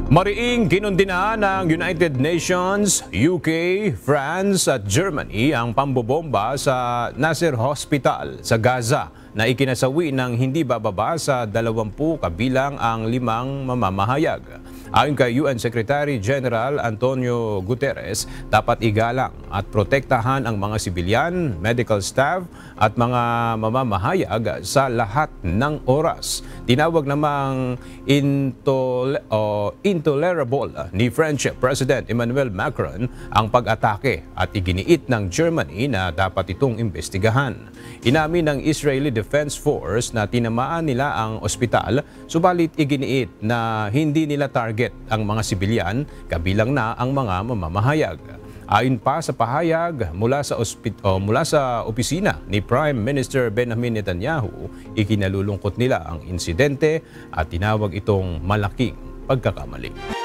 Mariing kinundina ng United Nations, UK, France at Germany ang pambobomba sa Nasser Hospital sa Gaza na ikinasawi ng hindi bababa sa 20 kabilang ang 5 mamamahayag. Ayon kay UN Secretary General Antonio Guterres, dapat igalang at protektahan ang mga sibilyan, medical staff at mga mamamahayag sa lahat ng oras. Tinawag namang intolerable ni French President Emmanuel Macron ang pag-atake at iginiit ng Germany na dapat itong imbestigahan. Inamin ng Israeli Defense Force na tinamaan nila ang ospital, subalit iginiit na hindi nila target ang mga sibilyan, kabilang na ang mga mamamahayag. Ayon pa sa pahayag mula sa opisina ni Prime Minister Benjamin Netanyahu, ikinalulungkot nila ang insidente at tinawag itong malaking pagkakamali.